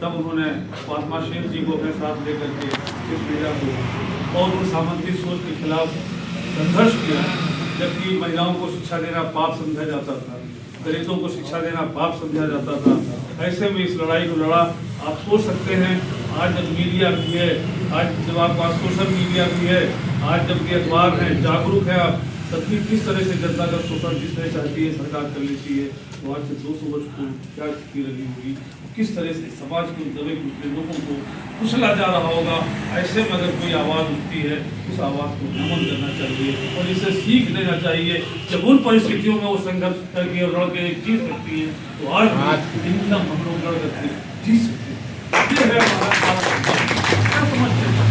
तब उन्होंने महात्मा शेख जी को अपने साथ लेकर के इस मीडिया को और उन सामंती सोच के खिलाफ संघर्ष किया। जबकि महिलाओं को शिक्षा देना पाप समझा जाता था, दलितों को शिक्षा देना पाप समझा जाता था। ऐसे में इस लड़ाई को लड़ा। आप सोच सकते हैं आज जब मीडिया भी है, आज जब आपके पास सोशल मीडिया भी है, आज जबकि अखबार है, जागरूक है आप, तब भी किस तरह से जनता का शोषण जिस तरह चाहती है सरकार कर लेती है। तो आज से 200 वर्ष को क्या स्थिति रही होगी, किस तरह से समाज के दबे कुचले लोगों को कुचला जा रहा होगा। ऐसे में अगर कोई आवाज़ उठती है, उस आवाज़ को नमन करना चाहिए और इसे सीख लेना चाहिए। जब उन परिस्थितियों में वो संघर्ष करके और लड़ के जीत सकती है, तो आज एकदम हम लोग लड़ करके जीत सकते हैं। ये है हमारा समझते हैं।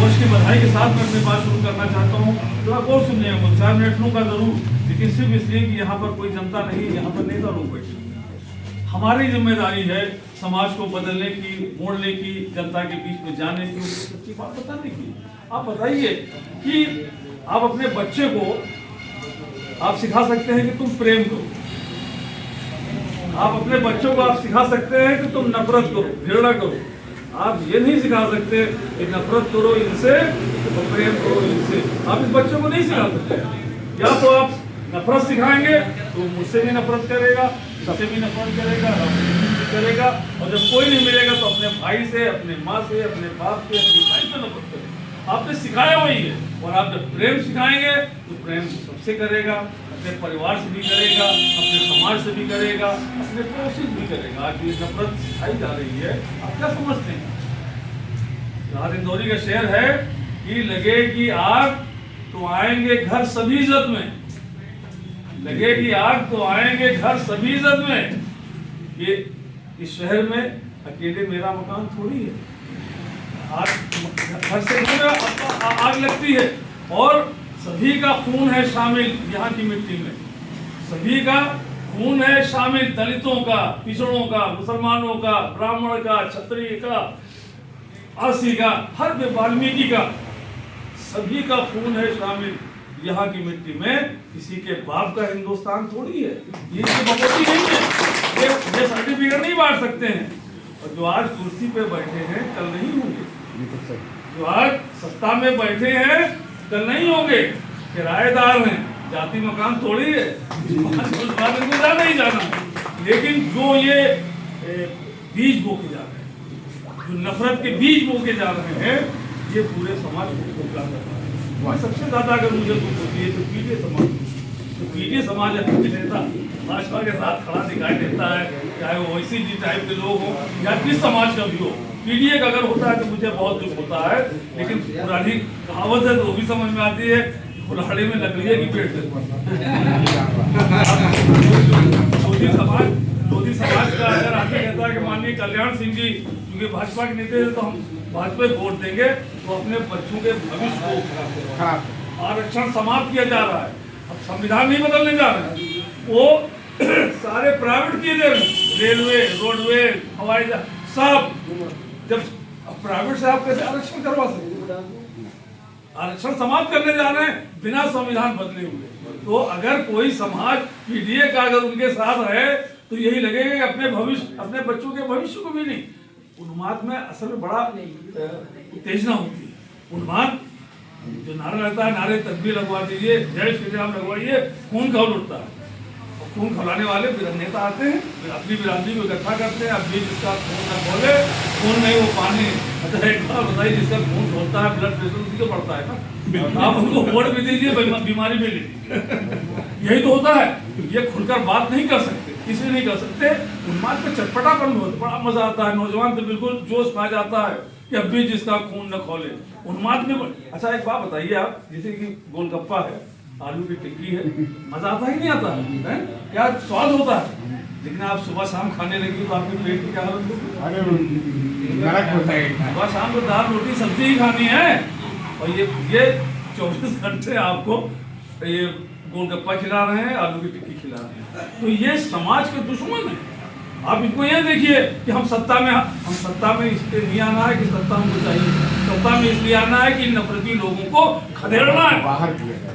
वर्ष की बधाई के साथ मैं अपनी बात शुरू करना चाहता हूँ। तो आप और सुनिए, 4 मिनट लूँगा जरूर, लेकिन सिर्फ इसलिए कि यहाँ पर कोई जनता नहीं है, यहाँ पर नेता लोग बैठे। हमारी जिम्मेदारी है समाज को बदलने की, मोड़ने की, जनता के बीच में जाने की, उसको सच्ची बात बताने की। आप बताइए कि आप अपने बच्चे को आप सिखा सकते हैं कि तुम प्रेम करो, आप अपने बच्चों को आप सिखा सकते हैं कि तुम नफरत करो, घृणा करो। आप ये नहीं सिखा सकते कि नफरत करो इनसे, तो प्रेम करो इनसे। आप इस बच्चों को नहीं सिखा सकते। या तो आप नफरत सिखाएंगे तो मुझसे भी नफरत करेगा, सबसे भी नफरत करेगा, करेगा, और जब कोई नहीं मिलेगा तो अपने भाई से, अपने माँ से, अपने बाप से, अपनी भाई से नफरत करेगा। आपने सिखाया वही है। और आप जब प्रेम सिखाएंगे तो प्रेम सबसे करेगा, अपने परिवार से भी करेगा, अपने समाज से भी करेगा, अपने पड़ोसी से भी करेगा। आज ये नफरत सिखाई जा रही है, आप क्या समझते हैं? राहत इंदौरी का शेर है कि लगेगी आग तो आएंगे घर सभी इज्जत में, लगेगी आग तो आएंगे घर सभी इज्जत में। ये इस शहर में अकेले मेरा मकान थोड़ी है, घर से आग लगती है और सभी का खून है शामिल यहाँ की मिट्टी में, सभी का खून है शामिल, दलितों का, पिछड़ों का, मुसलमानों का, ब्राह्मण का, क्षत्रिय का, आसी का, हर वाल्मीकि का, सभी का खून है शामिल यहाँ की मिट्टी में। किसी के बाप का हिंदुस्तान थोड़ी है, ये बकौती नहीं है, ये सर्टिफिकेट नहीं बांट सकते हैं। और जो आज कुर्सी पे बैठे हैं कल नहीं होंगे, जो आज सत्ता में बैठे हैं कल नहीं होंगे, किराएदार हैं, जाति मकान थोड़ी है, उस बात को जाना ही जाना। लेकिन जो ये बीज बोके जा रहे हैं, जो नफरत के बीज बोके जा रहे हैं, ये पूरे समाज को खोखला कर रहा है। वहाँ सबसे ज्यादा अगर मुझे दुख होती है तो पीढ़ी समाज, तो पीढ़ी समाज के नेता भाजपा के साथ खड़ा दिखाई देता है, चाहे वो ओवैसी जी टाइप के लोग हो या किस समाज का भी हो। पीडीए का अगर होता है तो मुझे बहुत दुख होता है। लेकिन पुरानी कहावत है तो वो भी समझ में आती है, कुल्हाड़ी में लकड़ियाँ की पेट से मोदी समाज का अगर आगे कहता है कि माननीय कल्याण सिंह जी क्योंकि भाजपा के नेता हैं तो हम भाजपा को वोट देंगे, तो अपने बच्चों के भविष्य को आरक्षण समाप्त किया जा रहा है। अब संविधान नहीं बदलने जा रहे हैं, वो सारे प्राइवेट किए जा रहे हैं, रेलवे, रोडवे, हवाई जहाज सब। जब प्राइवेट से आप कैसे आरक्षण करवा सकते? आरक्षण समाप्त करने जा रहे हैं बिना संविधान बदले हुए। तो अगर कोई समाज पीडीए का अगर उनके साथ है तो यही लगेगा कि अपने भविष्य, अपने बच्चों के भविष्य को भी नहीं। उन्माद में असल में बड़ा उत्तेजना होती है। उन्माद जो नारा रहता है, नारे तकबीर लगवा दीजिए, जय श्री राम लगवाइए, खून खौल उठता है। खून खौलाने वाले नेता आते हैं, अपनी बिरादरी को इकट्ठा करते हैं। अब भी जिसका खून न खोले, खून नहीं वो पानी। अच्छा एक बात बताइए, जिसका खून खोलता है ब्लड प्रेशर उसी को बढ़ता है ना। आप उनको वोट भी दीजिए, बीमारी भी ले लीजिए, यही तो होता है। ये खुलकर बात नहीं कर सकते, इसलिए नहीं कर सकते। उन्माद पे चटपटापन बहुत बड़ा मजा आता है, नौजवान तो बिल्कुल जोश पा जाता है कि अब भी जिसका खून न खोले। उन्माद में अच्छा एक बात बताइए आप, जैसे कि गोलगप्पा है, आलू की टिक्की है, मजा आता है कि नहीं आता है? क्या स्वाद होता है। लेकिन आप सुबह शाम खाने लगी तो आपके पेट की क्या हालत होगी? सुबह शाम को दाल रोटी सब्जी ही खानी है, और ये 24 घंटे आपको ये गोलगप्पा खिला रहे हैं, आलू की टिक्की खिला रहे हैं। तो ये समाज के दुश्मन है। आप इनको ये देखिए कि हम सत्ता में इसलिए नहीं आना है कि सत्ता हमको चाहिए, सत्ता में इसलिए आना है कि नफरती लोगों को खदेड़ना है,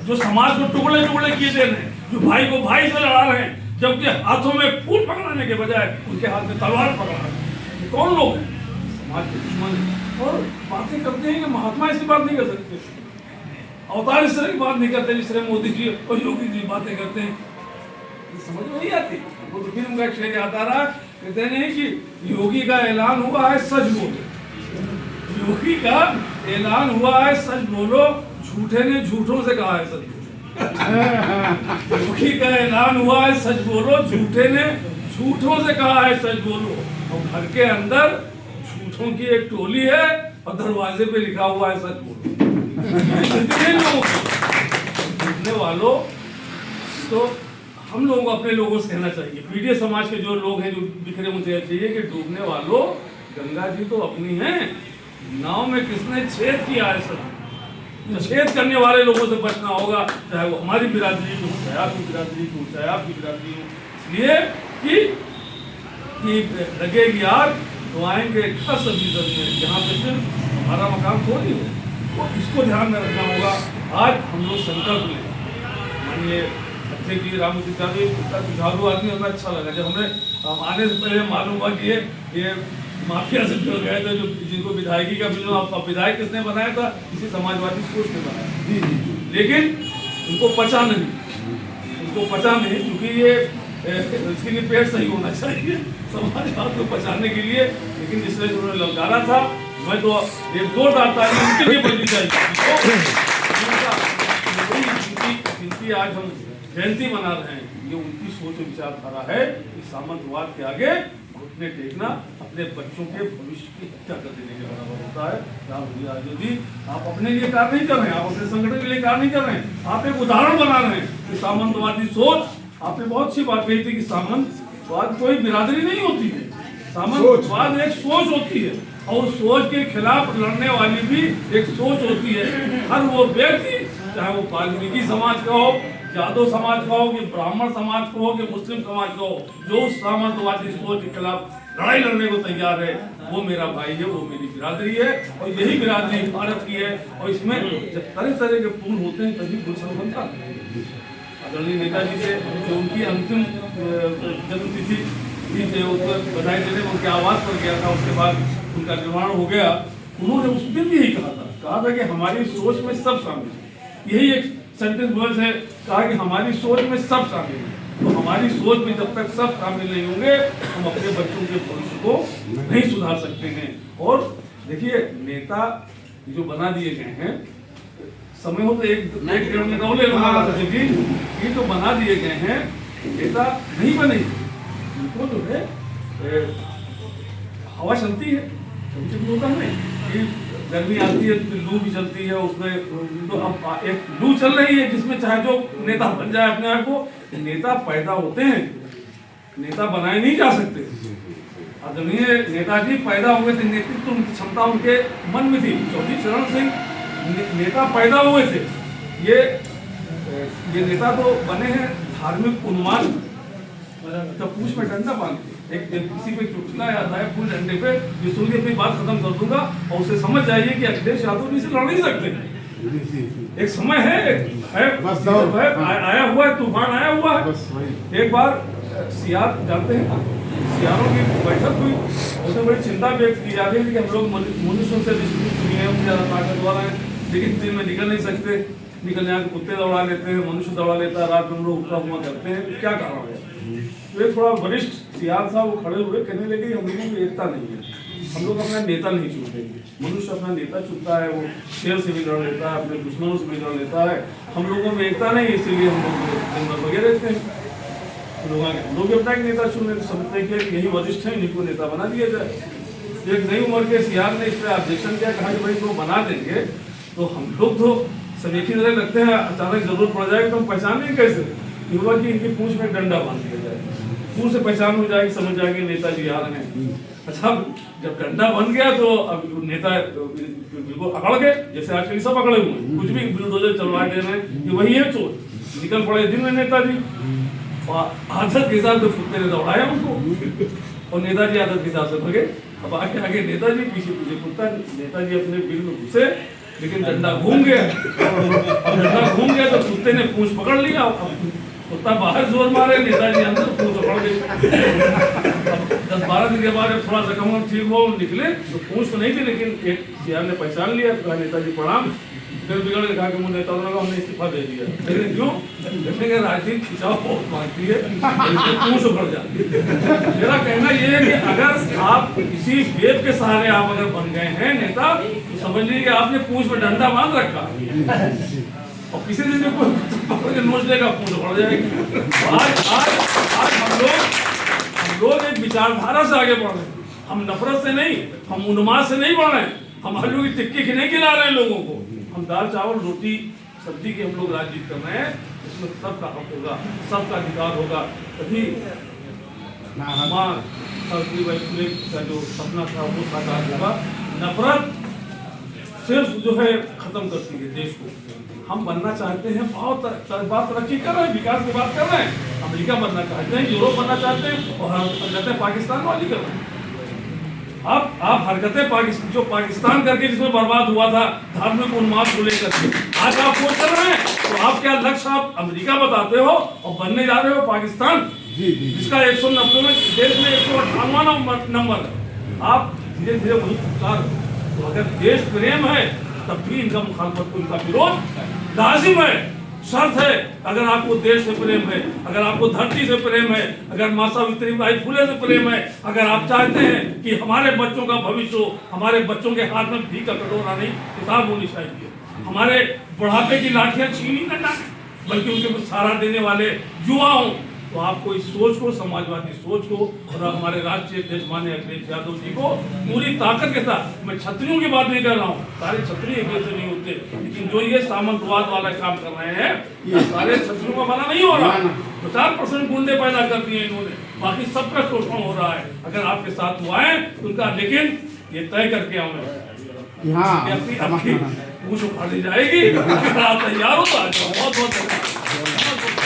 जो समाज को टुकड़े टुकड़े किए दे रहे हैं, जो भाई को भाई से लड़ा रहे हैं, जबकि हाथों में फूल पकड़ाने के बजाय उनके हाथ में तलवार पकड़ा रहे हैं। ये कौन लोग हैं? समाज के दुश्मन हैं। और बातें करते हैं कि महात्मा ऐसी बात नहीं कर सकते, अवतार इस तरह की बात नहीं करते जिस तरह मोदी जी और योगी जी बातें करते हैं। समझ में नहीं आती। वो तो फिल्म का शेर याद आ रहा, कहते नहीं कि योगी का ऐलान हुआ है सच बोलो, योगी का ऐलान हुआ है सच बोलो, झूठे ने झूठों से कहा है सच बोलो। योगी का ऐलान हुआ है सच बोलो, झूठे ने झूठों से कहा है सच बोलो। और घर के अंदर झूठों की एक टोली है और दरवाजे पे लिखा हुआ है सच बोलो। झूठने वालों, तो हम लोगों को अपने लोगों से कहना चाहिए, पीढ़ी समाज के जो लोग हैं जो बिखरे, मुझे चाहिए कि डूबने वालों गंगा जी तो अपनी हैं, नाव में किसने छेद किया है सब, छेद करने वाले लोगों से बचना होगा, चाहे वो हमारी बिरादरी की हो, चाहे आपकी बिरादरी की हो, चाहे आपकी बिरादरी हो। इसलिए कि लगेगी आग तो आएंगे 10% में, जहाँ पे सिर्फ हमारा मकाम थोड़ी हो, तो इसको ध्यान में रखना होगा। आज हम लोग संकल्प लें, मानिए अध्यक्ष जी रामूर्ति का भी जुझारू आदमी, हमें अच्छा लगा जब हमें आने से पहले मालूम हुआ कि ये माफिया से जुड़ गए थे, जो जिनको विधायकी का बिल, विधायक किसने बनाया था, किसी समाजवादी सोच ने बनाया, लेकिन उनको पचा नहीं, क्योंकि ये इसके लिए पेट सही होना चाहिए समाजवाद को पचाने के लिए। लेकिन जिस तरह उन्होंने ललकारा था, मैं तो एक जोरदार ताली उनके लिए बजनी चाहिए। जिनकी आज हम जयंती मना रहे हैं, ये उनकी सोच विचारधारा है कि सामंतवाद के आगे घुटने टेकना अपने बच्चों के भविष्य की हत्या कर देने के बराबर होता है। राम जी, आप अपने लिए कार्य नहीं कर रहे हैं, आप अपने संगठन के लिए कार्य नहीं कर रहे हैं, आप एक उदाहरण बना रहे हैं कि सामंतवादी सोच। आपने बहुत अच्छी बात कही थी कि सामंतवाद कोई बिरादरी नहीं होती है, सामंतवाद एक सोच होती है, और सोच के खिलाफ लड़ने वाली भी एक सोच होती है। हर वो व्यक्ति, चाहे वो वाल्मीकि समाज का हो, यादव समाज का हो, कि ब्राह्मण समाज का हो, कि मुस्लिम समाज का हो, जो सामंतवादी सोच के खिलाफ लड़ाई लड़ने को तैयार है, वो मेरा भाई है, वो मेरी बिरादरी है, और यही बिरादरी भारत की है। और इसमें जब तरह तरह के पूर्ण होते हैं तभी गुलशन बनता है। आदरणीय नेताजी से जो उनकी अंतिम जन्मतिथि थी, उसमें बधाई देने में उनके आवास पर गया था, उसके बाद उनका निर्माण हो गया। उन्होंने उस दिन भी यही कहा था कि हमारी सोच में सब शामिल है। यही एक सेंटेंस वर्ड है, कहा कि हमारी सोच में सब शामिल है। तो हमारी सोच में जब तक सब शामिल नहीं होंगे, हम अपने बच्चों के भविष्य को नहीं सुधार सकते हैं। और देखिए, नेता जो बना दिए गए हैं, समय हो तो एक डेढ़ महीना ले जी, ये तो बना दिए गए हैं, नेता नहीं बने, इनको जो है हवा चलती है, कभी होता है कि गर्मी आती है तो लू भी चलती है, उसमें तो अब एक लू चल रही है जिसमें चाहे जो नेता बन जाए अपने आप को। नेता पैदा होते हैं, नेता बनाए नहीं जा सकते। आदरणीय नेताजी पैदा हुए थे, नेतृत्व उनकी क्षमता उनके मन में थी। चौधरी चरण सिंह नेता पैदा हुए थे, ये नेता तो बने हैं धार्मिक उन्माद। जब पूछ में डंडा बांध एक किसी पे चुटकुला याद आया, फुल डंडे पे, ये सुन के अपनी बात खत्म कर दूंगा, और उसे समझ जाइए कि अखिलेश यादव जी से लड़ नहीं सकते। एक समय है आया हुआ है, तूफान आया हुआ है। एक बार सियार जानते हैं, सियारों की बैठक हुई, उसमें बड़ी चिंता व्यक्त की जाती है कि हम लोग मनुष्यों से ज्यादा ताकतवर हैं, लेकिन दिन में निकल नहीं सकते, निकल जाए तो कुत्ते दौड़ा लेते हैं, मनुष्य दौड़ा लेता है, रात में हम लोग हुक्का हुआ करते हैं, क्या कारण है? तो एक थोड़ा वरिष्ठ सियार था, वो खड़े हुए कहने लगे हम लोगों में एकता नहीं है, हम लोग अपना नेता नहीं चुनते। मनुष्य अपना नेता चुनता है, वो शेर से भी लड़ लेता है, अपने दुश्मनों से भी लड़ लेता है, हम लोगों में एकता नहीं, इसीलिए हम लोग जंगल वगैरह रहते हैं। हम लोग भी अपना एक नेता चुन लेते, समझते हैं कि यही वरिष्ठ है, इन्हीं को नेता बना दिया जाए। एक नई उम्र के सियार ने इस पर ऑब्जेक्शन किया, कहा कि भाई तो बना देंगे तो हम लोग तो सब एक ही तरह लगते हैं, अचानक जरूरत पड़ जाएगी तो हम पहचानेंगे कैसे? युवा की इनकी पूंछ में डंडा बांध दिया जाए, पूंछ से पहचान हो जाएगी, समझ जाएंगे नेताजी आ रहे हैं। अच्छा, जब डंडा बन गया तो अब नेता बिल्कुल अकड़ गए, जैसे आजकल सब अकड़े हुए हैं, कुछ भी बुलडोजर चलवा दे रहे हैं, ये वही है चोर। निकल पड़े दिन में नेताजी, और आदत के हिसाब से कुत्ते ने दौड़ाया उनको, और नेताजी आदत के हिसाब से भगे। अब आगे आगे नेताजी, पीछे पीछे कुत्ता। नेताजी अपने बिल में घुसे, लेकिन डंडा घूम गया, और डंडा घूम गया तो कुत्ते ने पूंछ पकड़ लिया। कुत्ता बाहर जोर मारे, नेताजी अंदर पूंछ पकड़ गई। 10-12 दिन के बाद जब थोड़ा जख्म ठीक हो निकले तो पूछ तो नहीं थी, लेकिन एक सीआर ने पहचान लिया, कहा नेताजी प्रणाम। फिर बिगड़ के कहा कि मुझे नेता ने हमने इस्तीफा दे दिया। लेकिन क्यों? देखेंगे राजनीति खिंचाव बहुत मांगती है, पूछ बढ़ जाती है। मेरा कहना ये है कि अगर आप किसी वेब के सहारे आप अगर बन गए हैं नेता, तो समझ लीजिए कि आपने पूछ में डंडा बांध रखा और किसी दिन कोई नोच लेगा, पूछ बढ़ जाएगी। आज हम लोग एक विचारधारा से आगे बढ़ रहे हैं। हम नफरत से नहीं, हम उन्माद से नहीं बढ़ रहे हैं, हम आलू की टिक्की की नहीं खिला रहे हैं लोगों को। हम दाल चावल रोटी सब्जी की हम लोग राजनीति कर रहे हैं। इसमें सबका हक होगा, सबका अधिकार होगा, तभी मां सावित्रीबाई का जो सपना था वो साकार होगा। नफरत सिर्फ जो है खत्म करती है देश को। हम बनना चाहते हैं, बहुत बात तरक्की कर रहे हैं, विकास की बात कर रहे हैं, अमेरिका बनना चाहते हैं, यूरोप बनना चाहते हैं, और हरकतें पाकिस्तान वाली कर रहे हैं। अब आप हरकतें जो पाकिस्तान करके जिसमें बर्बाद हुआ था धार्मिक उन्माद को लेकर के, आज आप वो कर रहे हैं। तो आप क्या लक्ष्य आप अमेरिका बताते हो और बनने जा रहे हो पाकिस्तान, जिसका 190 में देश में 158वां नंबर है। आप धीरे धीरे वही पुकार। तो अगर देश प्रेम है तब भी इनका मुखालफत को, इनका विरोध लाजिम है, शर्त है। अगर आपको देश से प्रेम है, अगर आपको धरती से प्रेम है, अगर मां सावित्रीबाई फुले से प्रेम है, अगर आप चाहते हैं कि हमारे बच्चों का भविष्य हो, हमारे बच्चों के हाथ में भी का कटोरा नहीं किताब होनी चाहिए, हमारे बुढ़ापे की लाठियां छीनी न जाए, बल्कि उनके सहारा देने वाले युवा हों, तो आपको इस सोच को, समाजवादी सोच को, और हमारे राष्ट्रीय अध्यक्ष माननीय अखिलेश यादव जी को पूरी ताकत के साथ, मैं छत्रियों की बात नहीं कर रहा हूँ, सारे छत्री एक जैसे नहीं होते, लेकिन जो ये सामंतवाद वाला काम कर रहे हैं, ये सारे छत्रियों का भला नहीं हो रहा। 50% गुंडे पैदा कर दिए इन्होंने, बाकी सबका शोषण हो रहा है। अगर आपके साथ हुआ है तो उनका, लेकिन ये तय करके आऊंगा पूछ उखाड़ी जाएगी। आप तैयार हो तो बहुत बहुत